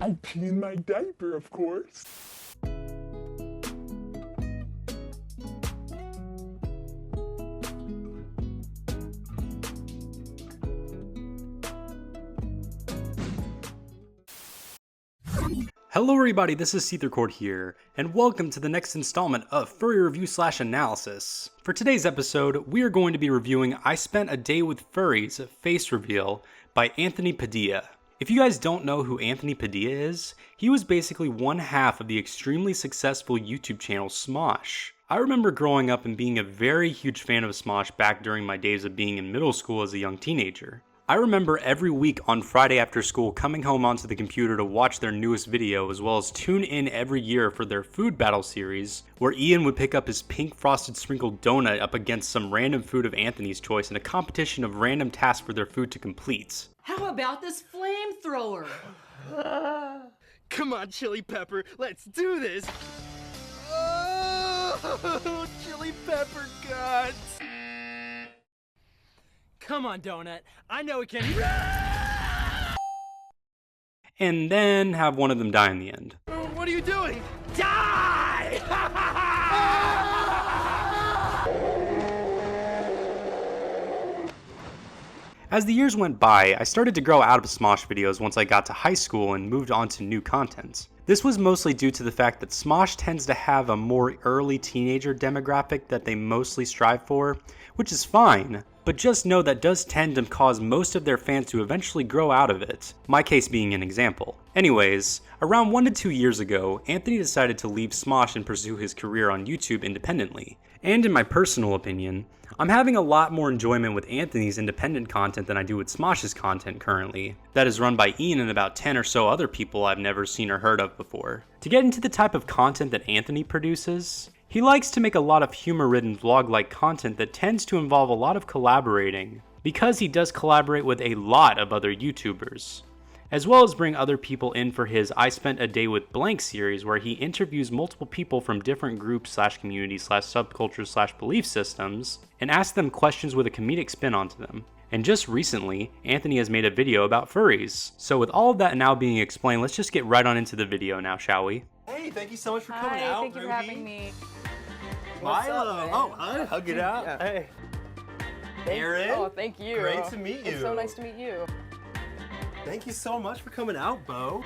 I pee in my diaper, of course. Hello everybody, this is SeetherCord here, and welcome to the next installment of Furry Review / Analysis. For today's episode, we are going to be reviewing I Spent a Day with Furries Face Reveal by Anthony Padilla. If you guys don't know who Anthony Padilla is, he was basically one half of the extremely successful YouTube channel Smosh. I remember growing up and being a very huge fan of Smosh back during my days of being in middle school as a young teenager. I remember every week on Friday after school coming home onto the computer to watch their newest video, as well as tune in every year for their food battle series, where Ian would pick up his pink frosted sprinkled donut up against some random food of Anthony's choice in a competition of random tasks for their food to complete. How about this flamethrower? Come on, Chili Pepper, let's do this! Oh, Chili Pepper guts! Come on, Donut. I know we can. And then have one of them die in the end. What are you doing? Die! As the years went by, I started to grow out of Smosh videos once I got to high school and moved on to new content. This was mostly due to the fact that Smosh tends to have a more early teenager demographic that they mostly strive for, which is fine, but just know that does tend to cause most of their fans to eventually grow out of it, my case being an example. Anyways, around 1 to 2 years ago, Anthony decided to leave Smosh and pursue his career on YouTube independently. And in my personal opinion, I'm having a lot more enjoyment with Anthony's independent content than I do with Smosh's content currently, that is run by Ian and about 10 or so other people I've never seen or heard of before. To get into the type of content that Anthony produces, he likes to make a lot of humor-ridden vlog-like content that tends to involve a lot of collaborating, because he does collaborate with a lot of other YouTubers, as well as bring other people in for his I Spent a Day with Blank series, where he interviews multiple people from different groups / communities / subcultures / belief systems, and asks them questions with a comedic spin onto them. And just recently, Anthony has made a video about furries. So with all of that now being explained, let's just get right on into the video now, shall we? Hey, thank you so much for coming out, thank you for having me. Milo! Oh, hi, hug it out. Yeah. Hey. Aaron? Oh, thank you. Great to meet you. It's so nice to meet you. Thank you so much for coming out, Bo.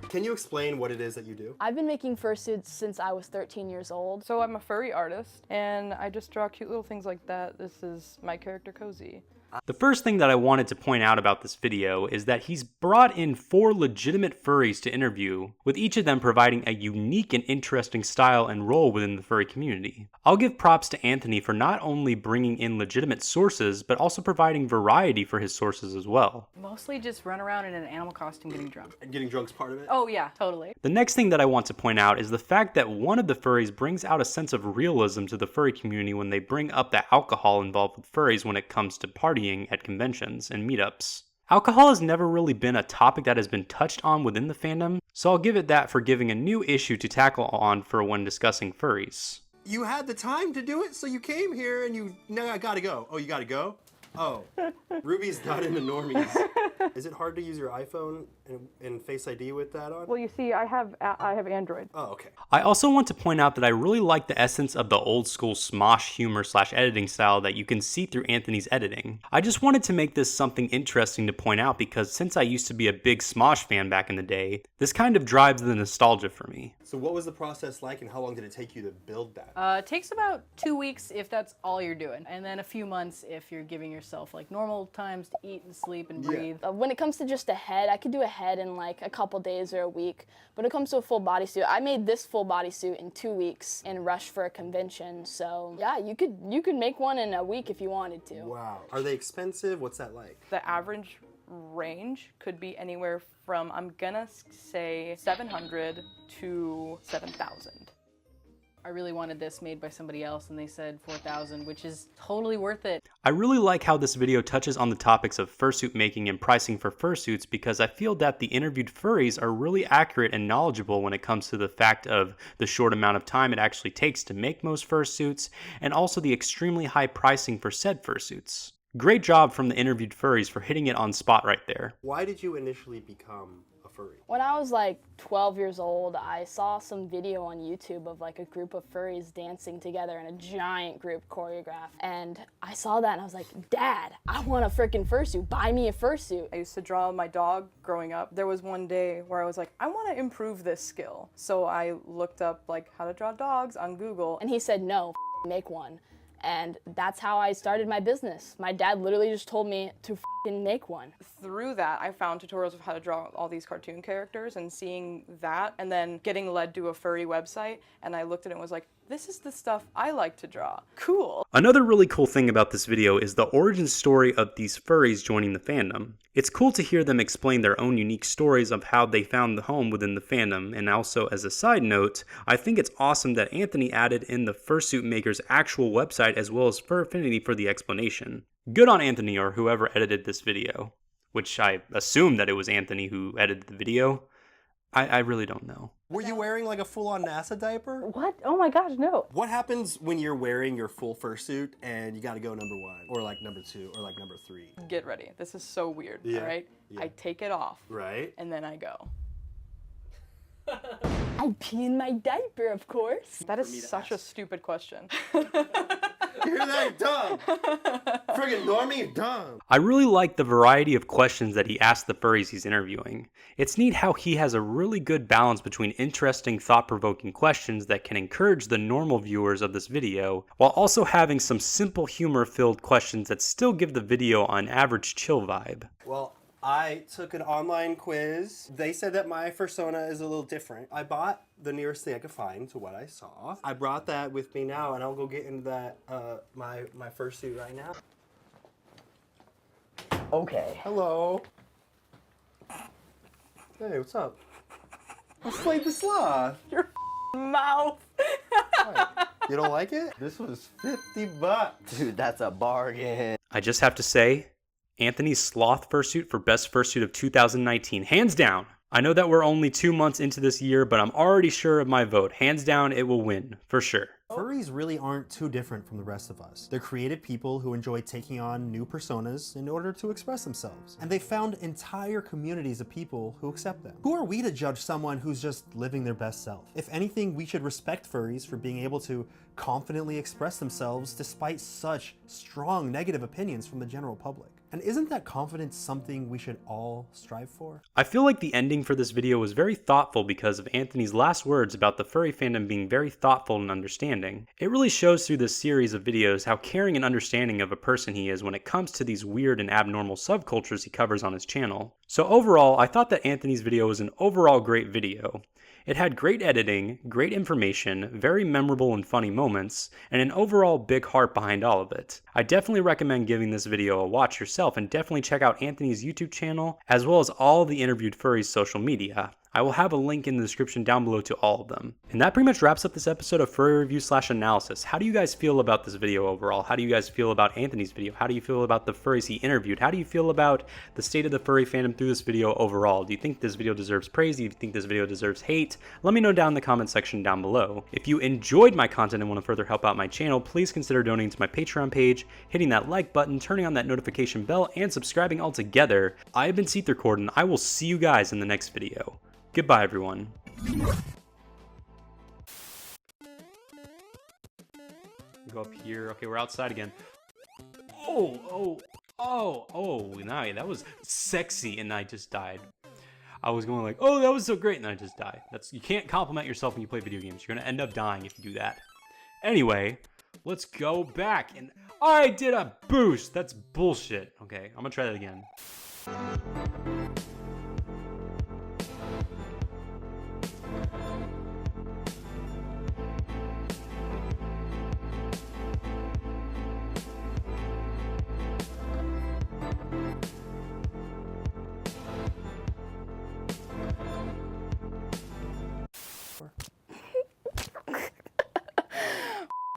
Can you explain what it is that you do? I've been making fursuits since I was 13 years old. So I'm a furry artist, and I just draw cute little things like that. This is my character, Cozy. The first thing that I wanted to point out about this video is that he's brought in 4 legitimate furries to interview, with each of them providing a unique and interesting style and role within the furry community. I'll give props to Anthony for not only bringing in legitimate sources, but also providing variety for his sources as well. Mostly just run around in an animal costume getting drunk. And getting drunk's part of it? Oh yeah, totally. The next thing that I want to point out is the fact that one of the furries brings out a sense of realism to the furry community when they bring up the alcohol involved with furries when it comes to partying at conventions and meetups. Alcohol has never really been a topic that has been touched on within the fandom, so I'll give it that for giving a new issue to tackle on for when discussing furries. You had the time to do it, so you came here and now I gotta go. Oh, you gotta go? Oh, Ruby's not into normies. Is it hard to use your iPhone and Face ID with that on? Well, you see, I have Android. Oh, okay. I also want to point out that I really like the essence of the old school Smosh humor / editing style that you can see through Anthony's editing. I just wanted to make this something interesting to point out because since I used to be a big Smosh fan back in the day, this kind of drives the nostalgia for me. So what was the process like and how long did it take you to build that? It takes about 2 weeks if that's all you're doing, and then a few months if you're giving yourself like normal times to eat and sleep and breathe. When it comes to just a head, I could do a head in like a couple days or a week. But when it comes to a full bodysuit, I made this full bodysuit in 2 weeks and rushed for a convention. So yeah, you could make one in a week if you wanted to. Wow. Are they expensive? What's that like? The average range could be anywhere from, I'm gonna say, 700 to 7,000. I really wanted this made by somebody else and they said 4,000, which is totally worth it. I really like how this video touches on the topics of fursuit making and pricing for fursuits because I feel that the interviewed furries are really accurate and knowledgeable when it comes to the fact of the short amount of time it actually takes to make most fursuits and also the extremely high pricing for said fursuits. Great job from the interviewed furries for hitting it on spot right there. Why did you initially become a furry? When I was like 12 years old, I saw some video on YouTube of like a group of furries dancing together in a giant group choreograph. And I saw that and I was like, Dad, I want a freaking fursuit. Buy me a fursuit. I used to draw my dog growing up. There was one day where I was like, I want to improve this skill. So I looked up like how to draw dogs on Google. And he said, no, make one. And that's how I started my business. My dad literally just told me to make one. Through that, I found tutorials of how to draw all these cartoon characters, and seeing that, and then getting led to a furry website, and I looked at it and was like, this is the stuff I like to draw. Cool. Another really cool thing about this video is the origin story of these furries joining the fandom. It's cool to hear them explain their own unique stories of how they found the home within the fandom, and also as a side note, I think it's awesome that Anthony added in the fursuit maker's actual website as well as Furfinity for the explanation. Good on Anthony or whoever edited this video, which I assume that it was Anthony who edited the video. I really don't know. Were you wearing like a full-on NASA diaper? What? Oh my gosh, no. What happens when you're wearing your full fursuit and you gotta go number 1, or like number 2, or like number 3? Get ready. This is so weird, Yeah, all right? yeah. I take it off, Right? and then I go. I pee in my diaper, of course. That is such a stupid question. You hear that? You're dumb. Friggin' normie, you're dumb. I really like the variety of questions that he asked the furries he's interviewing. It's neat how he has a really good balance between interesting, thought-provoking questions that can encourage the normal viewers of this video, while also having some simple humor-filled questions that still give the video an average chill vibe. Well, I took an online quiz. They said that my fursona is a little different. I bought the nearest thing I could find to what I saw. I brought that with me now, and I'll go get into that, my fursuit right now. Okay. Hello. Hey, what's up? I slayed the sloth. Your mouth. What? You don't like it? This was $50. Dude, that's a bargain. I just have to say, Anthony's sloth fursuit for best fursuit of 2019, hands down. I know that we're only 2 months into this year, but I'm already sure of my vote. Hands down, it will win, for sure. Furries really aren't too different from the rest of us. They're creative people who enjoy taking on new personas in order to express themselves. And they found entire communities of people who accept them. Who are we to judge someone who's just living their best self? If anything, we should respect furries for being able to confidently express themselves despite such strong negative opinions from the general public. And isn't that confidence something we should all strive for? I feel like the ending for this video was very thoughtful because of Anthony's last words about the furry fandom being very thoughtful and understanding. It really shows through this series of videos how caring and understanding of a person he is when it comes to these weird and abnormal subcultures he covers on his channel. So overall, I thought that Anthony's video was an overall great video. It had great editing, great information, very memorable and funny moments, and an overall big heart behind all of it. I definitely recommend giving this video a watch yourself, and definitely check out Anthony's YouTube channel, as well as all the interviewed furries' social media. I will have a link in the description down below to all of them. And that pretty much wraps up this episode of Furry Review / Analysis. How do you guys feel about this video overall? How do you guys feel about Anthony's video? How do you feel about the furries he interviewed? How do you feel about the state of the furry fandom through this video overall? Do you think this video deserves praise? Do you think this video deserves hate? Let me know down in the comment section down below. If you enjoyed my content and want to further help out my channel, please consider donating to my Patreon page, hitting that like button, turning on that notification bell, and subscribing all together. I have been SeetherCord, and I will see you guys in the next video. Goodbye, everyone. Go up here. Okay, we're outside again. Oh, nah, that was sexy, and I just died. I was going like, oh, that was so great, and I just died. You can't compliment yourself when you play video games. You're gonna end up dying if you do that. Anyway, let's go back, and I did a boost. That's bullshit. Okay, I'm gonna try that again.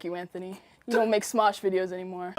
You, Anthony. You don't make Smosh videos anymore.